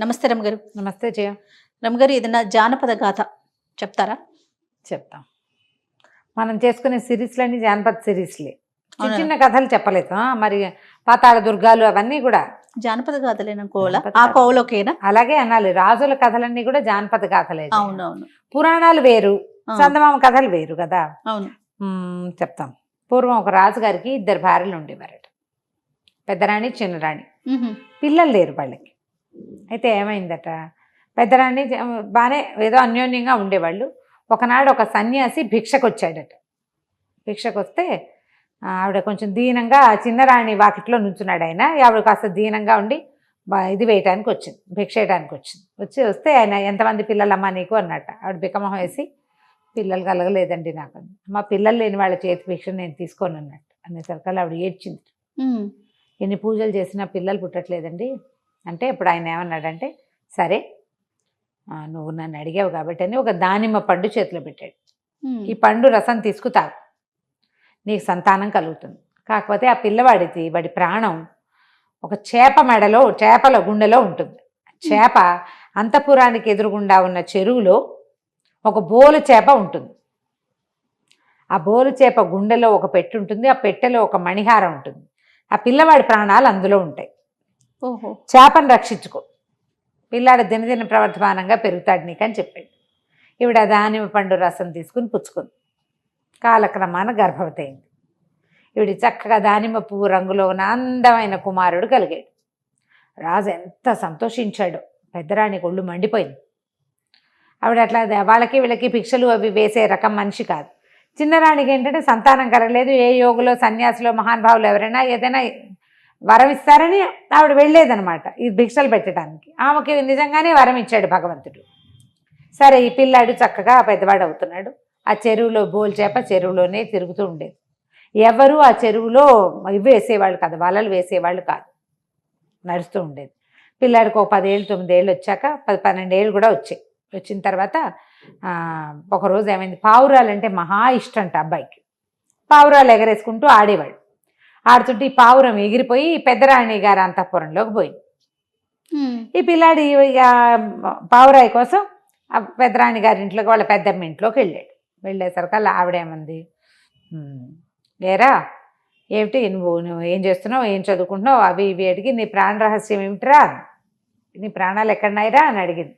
నమస్తే రమగారు. నమస్తే జయ. రమగారు, ఏదైనా జానపద గాథ చెప్తారా? చెప్తాం. మనం చేసుకునే సిరీస్లన్నీ జానపద సిరీస్లే. అవునా? చిన్న కథలు చెప్పలేదు. మరి పాతాళ దుర్గాలు అవన్నీ కూడా జానపద గాథలేనా? కోల జానపద ఆ కథ. కోవలోకేనా? అలాగే అనాలి. రాజుల కథలన్నీ కూడా జానపద గాథలే. అవునవును. పురాణాలు వేరు, ఆ, చందమామ కథలు వేరు కదా. అవును. చెప్తాం. పూర్వం ఒక రాజుగారికి 2 భార్యలు ఉండేవారట. పెద్దరాణి, చిన్నరాణి. మ్హూ. పిల్లలు లేరు వాళ్ళకి. అయితే ఏమైందట, పెద్దరాణి బాగానే ఏదో అన్యోన్యంగా ఉండేవాళ్ళు. ఒకనాడు ఒక సన్యాసి భిక్షకు వచ్చాడట. భిక్షకు వస్తే ఆవిడ కొంచెం దీనంగా, చిన్నరాణి వాకిట్లో నుంచున్నాడు ఆయన. ఆవిడ కాస్త దీనంగా ఉండి ఇది వేయటానికి వచ్చింది, భిక్ష వేయడానికి వస్తే ఆయన, ఎంతమంది పిల్లలమ్మా నీకు అన్నట్ట. ఆవిడ బికమొహం వేసి, పిల్లలు కలగలేదండి నాకు. మా పిల్లలు లేని వాళ్ళ చేతి భిక్ష నేను తీసుకోను అన్నట్టు. అనేసరికల్లా ఆవిడ ఏడ్చింది. మ్. ఎన్ని పూజలు చేసినా పిల్లలు పుట్టట్లేదండి అంటే, ఇప్పుడు ఆయన ఏమన్నాడంటే, సరే నువ్వు నన్ను అడిగావు కాబట్టి అని ఒక దానిమ్మ పండు చేతిలో పెట్టాడు. మ్. ఈ పండు రసం తీసుకుతాగు, నీకు సంతానం కలుగుతుంది. కాకపోతే ఆ పిల్లవాడికి, వాడి ప్రాణం ఒక చేప మెడలో, చేపల గుండెలో ఉంటుంది. చేప అంతఃపురానికి ఎదురుగుండా ఉన్న చెరువులో ఒక బోలు చేప ఉంటుంది. ఆ బోలు చేప గుండెలో ఒక పెట్టె ఉంటుంది. ఆ పెట్టెలో ఒక మణిహారం ఉంటుంది. ఆ పిల్లవాడి ప్రాణాలు అందులో ఉంటాయి. ఓహో. చేపను రక్షించుకో, పిల్లాడు దినదిన ప్రవర్ధమానంగా పెరుగుతాడు నీకని చెప్పాడు. ఈవిడ దానిమ్మ పండు రసం తీసుకుని పుచ్చుకుంది. కాలక్రమాన గర్భవతి అయింది. ఈవిడ చక్కగా దానిమ్మ పువ్వు రంగులో ఉన్న అందమైన కుమారుడు కలిగాడు. రాజు ఎంత సంతోషించాడో. పెద్దరాణికి ఒళ్ళు మండిపోయింది. ఆవిడ అట్లా వాళ్ళకి వీళ్ళకి భిక్షలు అవి వేసే రకం మనిషి కాదు. చిన్నరాణికి ఏంటంటే సంతానం కలగలేదు. ఏ యోగులో, సన్యాసులో, మహానుభావులు ఎవరైనా ఏదైనా వరం ఇస్తారని ఆవిడ వెళ్ళేదనమాట ఈ భిక్షలు పెట్టడానికి. ఆమెకి నిజంగానే వరం ఇచ్చాడు భగవంతుడు. సరే, ఈ పిల్లాడు చక్కగా పెద్దవాడు అవుతున్నాడు. ఆ చెరువులో బోల్ చేప చెరువులోనే తిరుగుతూ ఉండేది. ఎవరు ఆ చెరువులో ఇవి వేసేవాళ్ళు కాదు, వలలు వేసేవాళ్ళు కాదు, నడుస్తూ ఉండేది. పిల్లాడికి ఒక 10 ఏళ్ళు 9 ఏళ్ళు వచ్చాక 10-12 ఏళ్ళు కూడా వచ్చాయి. వచ్చిన తర్వాత ఒకరోజు ఏమైంది, పావురాలంటే మహా ఇష్టంట అబ్బాయికి. పావురాలు ఎగరేసుకుంటూ ఆడేవాడు. ఆడుతుంటే ఈ పావురం ఎగిరిపోయి పెద్దరాణి గారి అంతఃపురంలోకి పోయింది. మ్. ఈ పిల్లాడి పావురాయి కోసం ఆ పెద్దరాణి గారి ఇంట్లోకి, వాళ్ళ పెద్దమ్మ ఇంట్లోకి వెళ్ళాడు. వెళ్ళేసరికల్లా ఆవిడేమంది, లేరా ఏమిటి నువ్వు ఏం చేస్తున్నావు, ఏం చదువుకుంటున్నావు, అవి ఇవి అడిగి, నీ ప్రాణ రహస్యం ఏమిటిరా, నీ ప్రాణాలు ఎక్కడున్నాయిరా అని అడిగింది.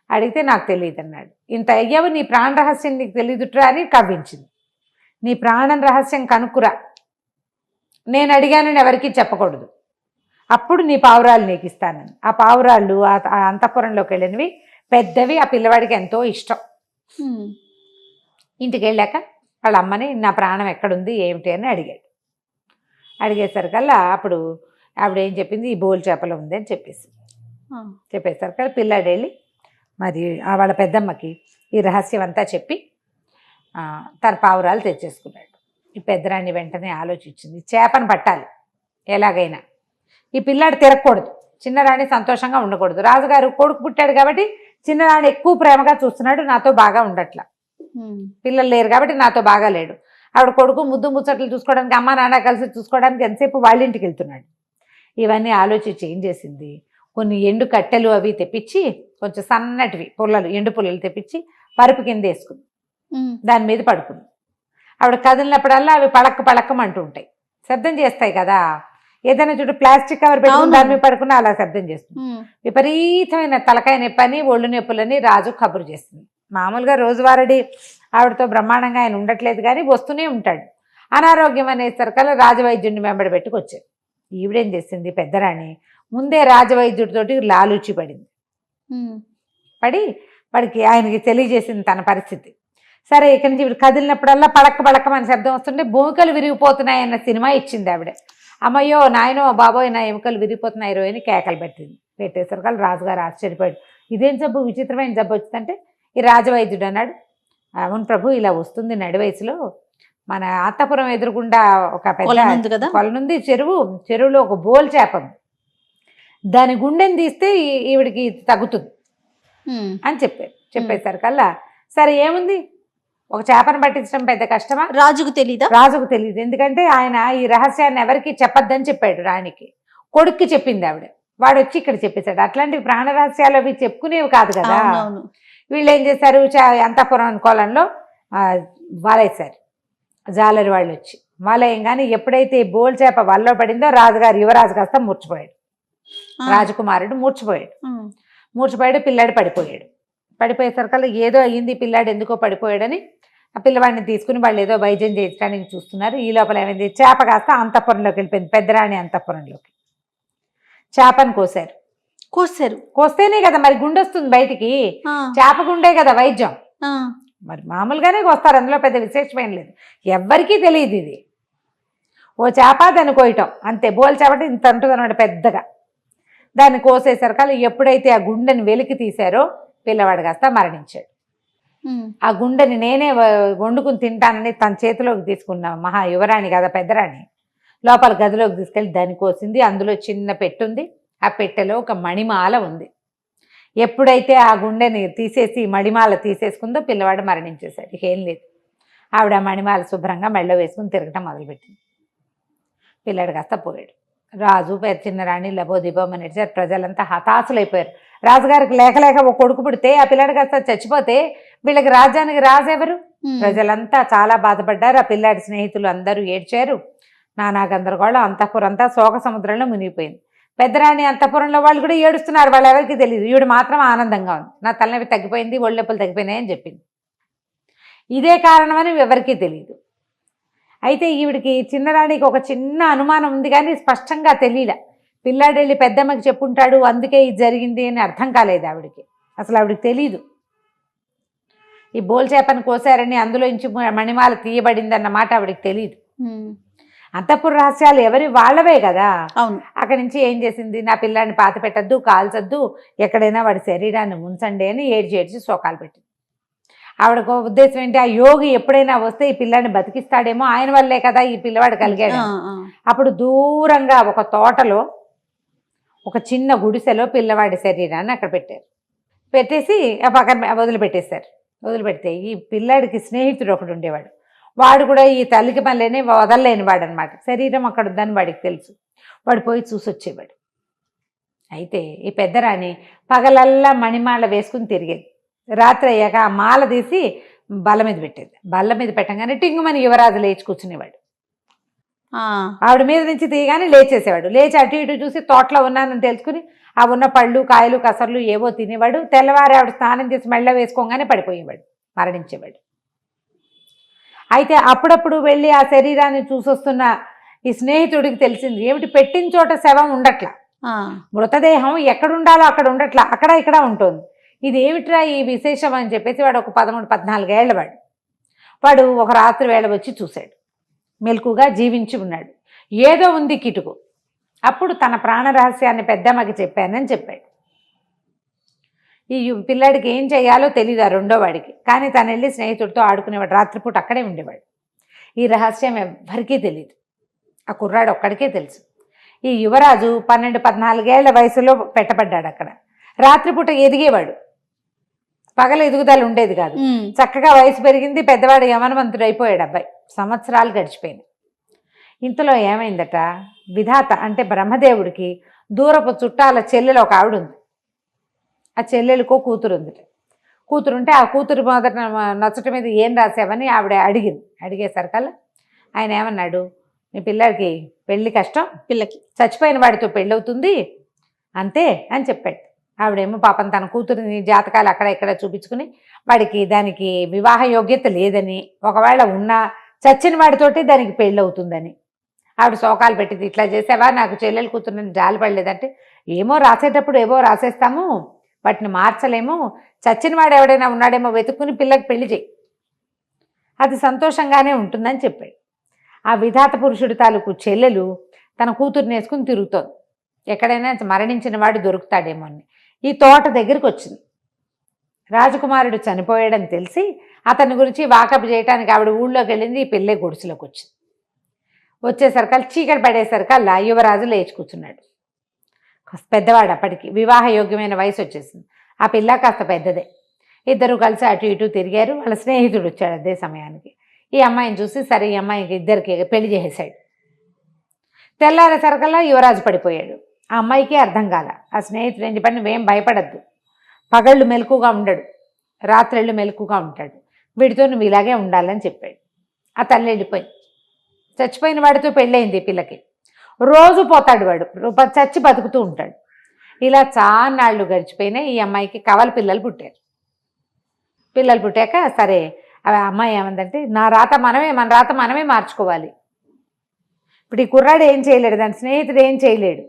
అడిగితే నాకు తెలియదు అన్నాడు. ఇంత అయ్యావు, నీ ప్రాణ రహస్యం నీకు తెలియదుట్రా అని కవ్వించింది. నీ ప్రాణం రహస్యం కనుక్కురా, నేను అడిగానని ఎవరికీ చెప్పకూడదు, అప్పుడు నీ పావురాలు నీకు ఇస్తానని. ఆ పావురాళ్ళు ఆ అంతఃపురంలోకి వెళ్ళినవి పెద్దవి. ఆ పిల్లవాడికి ఎంతో ఇష్టం. మ్. ఇంటికి వెళ్ళాక వాళ్ళ అమ్మని, నా ప్రాణం ఎక్కడుంది ఏమిటి అని అడిగాడు. అడిగేసరికల్లా అప్పుడు ఆవిడ ఏం చెప్పింది, ఈ బోల్ చేపలో ఉంది అని చెప్పేసరికల్లా పిల్లాడు వెళ్ళి మరి వాళ్ళ పెద్దమ్మకి ఈ రహస్యం అంతా చెప్పి తన పావురాలు తెచ్చేసుకున్నాడు. ఈ పెద్దరాణి వెంటనే ఆలోచించింది, చేపను పట్టాలి ఎలాగైనా, ఈ పిల్లాడు తిరగకూడదు, చిన్నరాణి సంతోషంగా ఉండకూడదు. రాజుగారు కొడుకు పుట్టాడు కాబట్టి చిన్నరాణి ఎక్కువ ప్రేమగా చూస్తున్నాడు, నాతో బాగా ఉండట్లా. పిల్లలు లేరు కాబట్టి నాతో బాగా లేడు. ఆవిడ కొడుకు ముద్దు ముచ్చట్లు చూసుకోవడానికి, అమ్మ నాన్న కలిసి చూసుకోవడానికి ఎంతసేపు వాళ్ళ ఇంటికి వెళ్తున్నాడు. ఇవన్నీ ఆలోచించి ఏం చేసింది, కొన్ని ఎండు కట్టెలు అవి తెప్పించి, కొంచెం సన్నటివి పుల్లలు, ఎండు పుల్లలు తెప్పించి పరుపు కింద వేసుకుంది. దాని మీద పడుకుంది. ఆవిడ కదిలినప్పుడల్లా అవి పళక్కమంటూ ఉంటాయి, శబ్దం చేస్తాయి కదా. ఏదైనా చూడు, ప్లాస్టిక్ కవర్ పెట్టుకుని దాని మీద పడుకున్నా అలా శబ్దం చేస్తుంది. విపరీతమైన తలకాయ నొప్పని, ఒళ్ళు నొప్పులని రాజు కబురు చేస్తుంది. మామూలుగా రోజువారీ ఆవిడతో బ్రహ్మాండంగా ఆయన ఉండట్లేదు కానీ వస్తూనే ఉంటాడు. అనారోగ్యం అనేసరికల్లా రాజవైద్యుడిని వెంబడి పెట్టుకొచ్చాడు. ఈవిడేం చేసింది, పెద్దరాణి ముందే రాజవైద్యుడితోటి లాలూచి పడింది. పడి వాడికి, ఆయనకి తెలియజేసింది తన పరిస్థితి. సరే, ఇక్కడి నుంచి కదిలినప్పుడల్లా పళక్కమని శబ్దం వస్తుంటే భూమికలు విరిగిపోతున్నాయన్న సినిమా ఇచ్చింది ఆవిడ. అమ్మయ్యో నాయనో బాబోయ్, నా ఎముకలు విరిగిపోతున్నాయి రోయని కేకలు పెట్టేసరికి రాజుగారు ఆశ్చర్యపోయాడు. ఇదేం జబ్బు, విచిత్రమైన జబ్బు వచ్చిందంటే ఈ రాజవైద్యుడు అన్నాడు, అవును ప్రభు, ఇలా వస్తుంది నడి వయసులో. మన అంతఃపురం ఎదురుగుండా ఒక పెద్ద కొలనుంది, చెరువులో ఒక బోల్ చేప ఉంది, దాని గుండెని తీస్తే ఈవిడికి తగ్గుతుంది అని చెప్పేసరికల్లా సరే ఏముంది, ఒక చేపను పట్టించడం పెద్ద కష్టమా? రాజుకు తెలీదా? రాజుకు తెలియదు. ఎందుకంటే ఆయన ఈ రహస్యాన్ని ఎవరికి చెప్పొద్దని చెప్పాడు రాణికి. కొడుక్కి చెప్పింది ఆవిడ. వాడు వచ్చి ఇక్కడ చెప్పేశాడు. అట్లాంటివి ప్రాణ రహస్యాలు అవి చెప్పుకునేవి కాదు కదా. అవునవును. వీళ్ళు ఏం చేశారు, అంతఃపురం కోలంలో వాలేశారు జాలరి వాళ్ళు వచ్చి. వాలేయంగానే ఎప్పుడైతే బోల్ చేప వల్లో పడిందో రాజుగారు యువరాజు కాస్త మూర్చిపోయాడు. రాజకుమారుడు మూర్చిపోయాడు. మూర్చిపోయాడు, పిల్లాడు పడిపోయాడు. పడిపోయేసరికల్లా ఏదో అయ్యింది, పిల్లాడు ఎందుకో పడిపోయాడని ఆ పిల్లవాడిని తీసుకుని వాళ్ళు ఏదో వైద్యం చేయించడానికి చూస్తున్నారు. ఈ లోపల ఏమైంది, చేప కాస్త అంతఃపురంలోకి వెళ్ళిపోయింది, పెద్దరాణి అంతఃపురంలోకి. చేపను కోసారు. కోస్తేనే కదా మరి గుండె వస్తుంది బయటికి. చేప గుండే కదా వైద్యం. మరి మామూలుగానే కోస్తారు, అందులో పెద్ద విశేషమేం లేదు. ఎవ్వరికీ తెలియదు ఇది. ఓ చేప దాన్ని కోయటం అంతే. బోల్ చేపటి ఇంత ఉంటుంది అనమాట పెద్దగా. దాన్ని కోసేసరికి ఎప్పుడైతే ఆ గుండెని వెలికి తీశారో పిల్లవాడు కాస్త మరణించాడు. ఆ గుండెని నేనే వండుకుని తింటానని తన చేతిలోకి తీసుకున్న మహా యువరాణి కదా పెద్దరాణి, లోపల గదిలోకి తీసుకెళ్ళి దాన్ని కోసింది. అందులో చిన్న పెట్టె ఉంది. ఆ పెట్టెలో ఒక మణిమాల ఉంది. ఎప్పుడైతే ఆ గుండెని తీసేసి మణిమాల తీసేసుకుందో పిల్లవాడు మరణించేశాడు. ఏం లేదు. ఆవిడ మణిమాల శుభ్రంగా మెళ్ళో వేసుకుని తిరగటం మొదలుపెట్టింది. పిల్లాడు కాస్త పోయాడు. రాజు చిన్న రాణి లబోదిబోమని నడిచారు. ప్రజలంతా హతాశులైపోయారు. రాజుగారికి లేక లేక ఒక కొడుకు పుడితే ఆ పిల్లాడు కాస్త చచ్చిపోతే వీళ్ళకి రాజ్యానికి రాజెవరు? ప్రజలంతా చాలా బాధపడ్డారు. ఆ పిల్లాడి స్నేహితులు అందరూ ఏడ్చారు. నానా గందరగోళం. అంతఃపురంతా శోక సముద్రంలో మునిగిపోయింది. పెద్దరాణి అంతఃపురంలో వాళ్ళు కూడా ఏడుస్తున్నారు. వాళ్ళు ఎవరికి తెలియదు. ఈవిడ మాత్రం ఆనందంగా ఉంది. నా తలనొప్పి తగ్గిపోయింది, ఒళ్ళొప్పులు తగ్గిపోయినాయని చెప్పింది. ఇదే కారణమని ఎవరికీ తెలియదు. అయితే ఈవిడికి చిన్నరాణికి ఒక చిన్న అనుమానం ఉంది, కానీ స్పష్టంగా తెలియలే. పిల్లాడు వెళ్ళి పెద్దమ్మకి చెప్పుంటాడు, అందుకే ఇది జరిగింది అని అర్థం కాలేదు ఆవిడికి. అసలు ఆవిడికి తెలీదు ఈ బోల్ చేపను కోసారని, అందులో నుంచి మణిమాల తీయబడింది అన్నమాట ఆవిడికి తెలియదు. అంతఃపుర రహస్యాలు ఎవరి వాళ్ళవే కదా. అవును. అక్కడి నుంచి ఏం చేసింది, నా పిల్లాడిని పాత పెట్టద్దు, కాల్చొద్దు, ఎక్కడైనా వాడి శరీరాన్ని ఉంచండి అని ఏడ్చి శోకాలు పెట్టింది. ఆవిడకు ఉద్దేశం ఏంటి, ఆ యోగి ఎప్పుడైనా వస్తే ఈ పిల్లాడిని బతికిస్తాడేమో, ఆయన వల్లే కదా ఈ పిల్లవాడు కలిగాడు. అప్పుడు దూరంగా ఒక తోటలో ఒక చిన్న గుడిసెలో పిల్లవాడి శరీరాన్ని అక్కడ పెట్టారు. పెట్టేసి ఆ పక్కన వదిలిపెట్టేశారు. వదిలిపెడితే ఈ పిల్లాడికి స్నేహితుడు ఒకడు ఉండేవాడు. వాడు కూడా ఈ తల్లికి మళ్ళీనే వదలలేని వాడు అనమాట. శరీరం అక్కడ ఉందని వాడికి తెలుసు. వాడు పోయి చూసి వచ్చేవాడు. అయితే ఈ పెద్దరాణి పగలల్లా మణిమాల వేసుకుని తిరిగేది. రాత్రి అయ్యాక ఆ మాల తీసి బల్ల మీద పెట్టేది. బల్ల మీద పెట్టగానే టింగుమని యువరాజు లేచి కూర్చునేవాడు. ఆవిడ మీద నుంచి తీయగానే లేచేసేవాడు. లేచి అటు ఇటు చూసి తోటలో ఉన్నానని తెలుసుకుని ఆ ఉన్న పళ్ళు కాయలు కసర్లు ఏవో తినేవాడు. తెల్లవారి ఆవిడ స్నానం చేసి మెళ్ళ వేసుకోగానే పడిపోయేవాడు, మరణించేవాడు. అయితే అప్పుడప్పుడు వెళ్ళి ఆ శరీరాన్ని చూసొస్తున్న ఈ స్నేహితుడికి తెలిసింది, ఏమిటి పెట్టిన చోట శవం ఉండట్లా, మృతదేహం ఎక్కడుండాలో అక్కడ ఉండట్లా, అక్కడ ఇక్కడ ఉంటుంది. ఇది ఏమిట్రా ఈ విశేషం అని చెప్పేసి వాడు ఒక 13-14 ఏళ్ల వాడు ఒక రాత్రి వేళ వచ్చి చూశాడు. మెలకుగా జీవించి ఉన్నాడు. ఏదో ఉంది కిటుకు. అప్పుడు తన ప్రాణ రహస్యాన్ని పెద్దమ్మకి చెప్పానని చెప్పాడు. ఈ పిల్లాడికి ఏం చేయాలో తెలియదు ఆ రెండో వాడికి. కానీ తను వెళ్ళి స్నేహితుడితో ఆడుకునేవాడు. రాత్రిపూట అక్కడే ఉండేవాడు. ఈ రహస్యం ఎవ్వరికీ తెలియదు. ఆ కుర్రాడు ఒక్కడికే తెలుసు. ఈ యువరాజు 12-14 ఏళ్ల వయసులో పెట్టబడ్డాడు అక్కడ. రాత్రిపూట ఎదిగేవాడు. పగల ఎదుగుదల ఉండేది కాదు. చక్కగా వయసు పెరిగింది. పెద్దవాడు యమనవంతుడు అయిపోయాడు అబ్బాయి. సంవత్సరాలు గడిచిపోయినాయి. ఇంతలో ఏమైందట, విధాత అంటే బ్రహ్మదేవుడికి దూరపు చుట్టాల చెల్లెలు ఒక ఆవిడ ఉంది. ఆ చెల్లెలకో కూతురు ఉంది. కూతురుంటే ఆ కూతురు మొదట నచ్చట మీద ఏం రాసావని ఆవిడ అడిగింది. అడిగేసరికల్లా ఆయన ఏమన్నాడు, మీ పిల్లడికి పెళ్ళి కష్టం, పిల్లకి చచ్చిపోయిన వాడితో పెళ్ళవుతుంది అంతే అని చెప్పాడు. ఆవిడేమో పాపం తన కూతురిని జాతకాలు అక్కడ ఇక్కడ చూపించుకుని వాడికి దానికి వివాహ యోగ్యత లేదని, ఒకవేళ ఉన్నా చచ్చిన వాడితోటి దానికి పెళ్ళవుతుందని ఆవిడ శోకాలు పెట్టింది. ఇట్లా చేసావా, నాకు చెల్లెలు కూతురుని జాలి పడలేదంటే, ఏమో రాసేటప్పుడు ఏవో రాసేస్తాము, వాటిని మార్చలేము, చచ్చిన వాడు ఎవడైనా ఉన్నాడేమో వెతుక్కుని పిల్లకి పెళ్లి చేయి, అది సంతోషంగానే ఉంటుందని చెప్పాడు. ఆ విధాత పురుషుడి తాలూకు చెల్లెలు తన కూతురుని వేసుకుని తిరుగుతోంది. ఎక్కడైనా మరణించిన వాడు దొరుకుతాడేమో అని. ఈ తోట దగ్గరికి వచ్చింది. రాజకుమారుడు చనిపోయాడని తెలిసి అతని గురించి వాకప్ చేయడానికి ఆవిడ ఊళ్ళోకి వెళ్ళింది. ఈ పిల్లే గుడిసెలోకి వచ్చింది. వచ్చేసరికల్లా చీకటి పడేసరికల్లా యువరాజు లేచి కూర్చున్నాడు. పెద్దవాడు, అప్పటికి వివాహ యోగ్యమైన వయసు వచ్చేసింది. ఆ పిల్ల కాస్త పెద్దదే. ఇద్దరు కలిసి అటు ఇటు తిరిగారు. వాళ్ళ స్నేహితుడు వచ్చాడు అదే సమయానికి. ఈ అమ్మాయిని చూసి సరే ఈ అమ్మాయికి ఇద్దరికి పెళ్లి చేసేసాడు. తెల్లారేసరికల్లా యువరాజు పడిపోయాడు. ఆ అమ్మాయికి అర్థం కాల. ఆ స్నేహితుడు ఏం చెప్పాడు, నువ్వేం భయపడద్దు, పగళ్ళు మెలకుగా ఉండడు, రాత్రిళ్ళు మెలకుగా ఉంటాడు, వీడితో నువ్వు ఇలాగే ఉండాలని చెప్పాడు. ఆ తల్లి వెళ్ళిపోయింది. చచ్చిపోయిన వాడితో పెళ్ళయింది ఈ పిల్లకి. రోజు పోతాడు వాడు, చచ్చి బతుకుతూ ఉంటాడు. ఇలా చాన్నాళ్ళు గడిచిపోయినాయి. ఈ అమ్మాయికి కవల పిల్లలు పుట్టారు. పిల్లలు పుట్టాక సరే ఆ అమ్మాయి ఏమందంటే, మన రాత మనమే మార్చుకోవాలి. ఇప్పుడు ఈ కుర్రాడు ఏం చేయలేడు, దాని స్నేహితుడు ఏం చేయలేడు,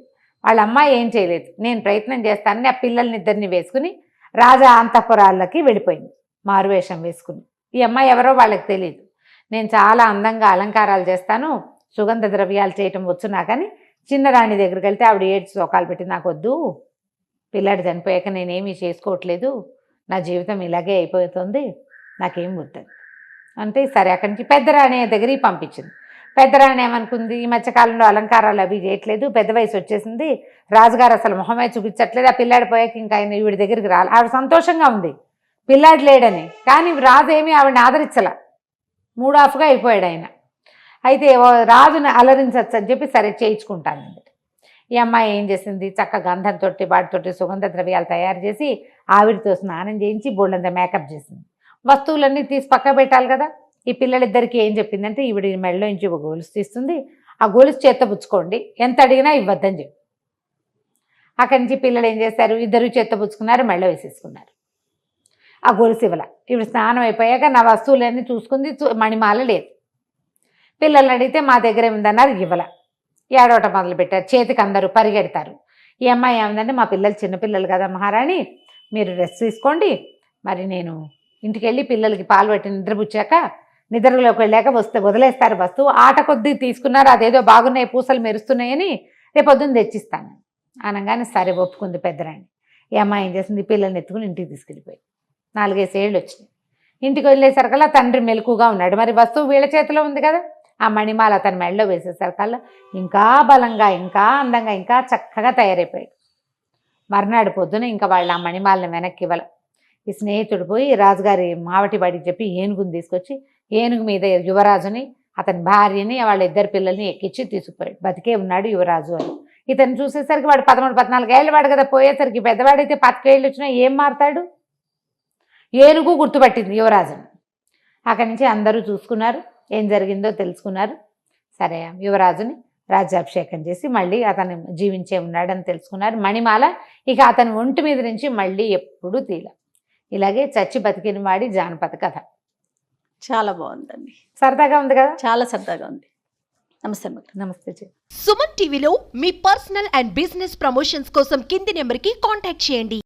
వాళ్ళ అమ్మాయి ఏం చేయలేదు, నేను ప్రయత్నం చేస్తానని ఆ పిల్లల్ని ఇద్దరిని వేసుకుని రాజా అంతఃపురాలకి వెళ్ళిపోయింది మారువేషం వేసుకుని. ఈ అమ్మాయి ఎవరో వాళ్ళకి తెలియదు. నేను చాలా అందంగా అలంకారాలు చేస్తాను, సుగంధ ద్రవ్యాలు చేయటం వచ్చు నాకని చిన్నరాణి దగ్గరికి వెళ్తే ఆవిడ ఏడ్చి సోకాలు పెట్టి, నాకు వద్దు, పిల్లాడు చనిపోయాక నేనేమీ చేసుకోవట్లేదు, నా జీవితం ఇలాగే అయిపోతుంది, నాకేం వద్దు అంటే సరే అక్కడి నుంచి పెద్దరాణి దగ్గరికి పంపించింది. పెద్దరాణి ఏమనుకుంది, ఈ మధ్యకాలంలో అలంకారాలు అవి చేయట్లేదు, పెద్ద వయసు వచ్చేసింది, రాజుగారు అసలు మొహమే చూపించట్లేదు, ఆ పిల్లాడి పోయాక ఇంకా ఆయన ఈవిడ దగ్గరికి రాలి. ఆవిడ సంతోషంగా ఉంది పిల్లాడు లేడని, కానీ రాజు ఏమీ ఆవిడని ఆదరించల, మూడాఫ్గా అయిపోయాడు ఆయన. అయితే రాజుని అలరించచ్చు అని చెప్పి సరే చేయించుకుంటానండి. ఈ అమ్మాయి ఏం చేసింది, చక్క గంధంతో వాటితోటి సుగంధ ద్రవ్యాలు తయారు చేసి ఆవిరితో స్నానం చేయించి బోళ్ళంత మేకప్ చేసింది. వస్తువులన్నీ తీసి పక్క పెట్టాలి కదా. ఈ పిల్లలిద్దరికి ఏం చెప్పిందంటే, ఈవిడ మెడలో నుంచి ఒక గొలుసు తీస్తుంది, ఆ గొలుసు చేత్తో పుచ్చుకోండి, ఎంత అడిగినా ఇవ్వద్దని చెప్పి. అక్కడి నుంచి పిల్లలు ఏం చేశారు, ఇద్దరు చేత్తో పుచ్చుకున్నారు, మెడలో వేసేసుకున్నారు. ఆ గొలుసు ఇవ్వాల. ఈవిడ స్నానం అయిపోయాక నా వస్తువులన్నీ చూసుకుంది, మణిమాల లేదు. పిల్లల్ని అడిగితే మా దగ్గర ఏముందన్నారు, ఇవ్వాల. ఏడవటం మొదలుపెట్టారు, చేతికి అందరూ పరిగెడతారు. ఈ అమ్మాయి ఏముందంటే, మా పిల్లలు చిన్నపిల్లలు కదా మహారాణి, మీరు రెస్ట్ తీసుకోండి, మరి నేను ఇంటికి వెళ్ళి పిల్లలకి పాలు పెట్టి నిద్రపుచ్చాక నిద్రలోకి వెళ్ళాక వదిలేస్తారు వస్తువు, ఆట కొద్దీ తీసుకున్నారు, అదేదో బాగున్నాయి పూసలు మెరుస్తున్నాయని రేపొద్దున తెచ్చిస్తాను అనగానే సరే ఒప్పుకుంది పెద్దరాణి. ఈ అమ్మాయి ఏం చేసింది, పిల్లల్ని ఎత్తుకుని ఇంటికి తీసుకెళ్ళిపోయి 4-5 ఏళ్ళు వచ్చినాయి. ఇంటికి వెళ్ళేసరికల్లా తండ్రి మెలకుగా ఉన్నాడు, మరి వస్తువు వీళ్ళ చేతిలో ఉంది కదా. ఆ మణిమాల అతని మెడలో వేసేసరికల్లా ఇంకా బలంగా, ఇంకా అందంగా, ఇంకా చక్కగా తయారైపోయాడు. మర్నాడు పొద్దున ఇంకా వాళ్ళు ఆ మణిమాలని వెనక్కి ఇవ్వాలి. ఈ స్నేహితుడు పోయి రాజుగారి మావటి వాడికి చెప్పి ఏనుగుని తీసుకొచ్చి, ఏనుగు మీద యువరాజుని, అతని భార్యని, వాళ్ళ ఇద్దరు పిల్లల్ని ఎక్కించి తీసుకుపోయాడు. బతికే ఉన్నాడు యువరాజు అని. ఇతను చూసేసరికి వాడు 13-14 ఏళ్ళు వాడు కదా, పోయేసరికి పెద్దవాడైతే 25 ఏళ్ళు వచ్చినా ఏం మారుతాడు. ఏనుగు గుర్తుపట్టింది యువరాజుని. అక్కడి నుంచి అందరూ చూసుకున్నారు, ఏం జరిగిందో తెలుసుకున్నారు. సరే యువరాజుని రాజ్యాభిషేకం చేసి మళ్ళీ అతను జీవించే ఉన్నాడని తెలుసుకున్నారు. మణిమాల ఇక అతని ఒంటి మీద నుంచి మళ్ళీ ఎప్పుడూ తీల. ఇలాగే చచ్చి బతికిన వాడి జానపద కథ. చాలా బాగుందండి, సరదాగా ఉంది కదా. చాలా సరదాగా ఉంది. నమస్తే అమ్మ. నమస్తే. సుమన్ టీవీలో మీ పర్సనల్ అండ్ బిజినెస్ ప్రమోషన్స్ కోసం కింది నెంబర్కి కాంటాక్ట్ చేయండి.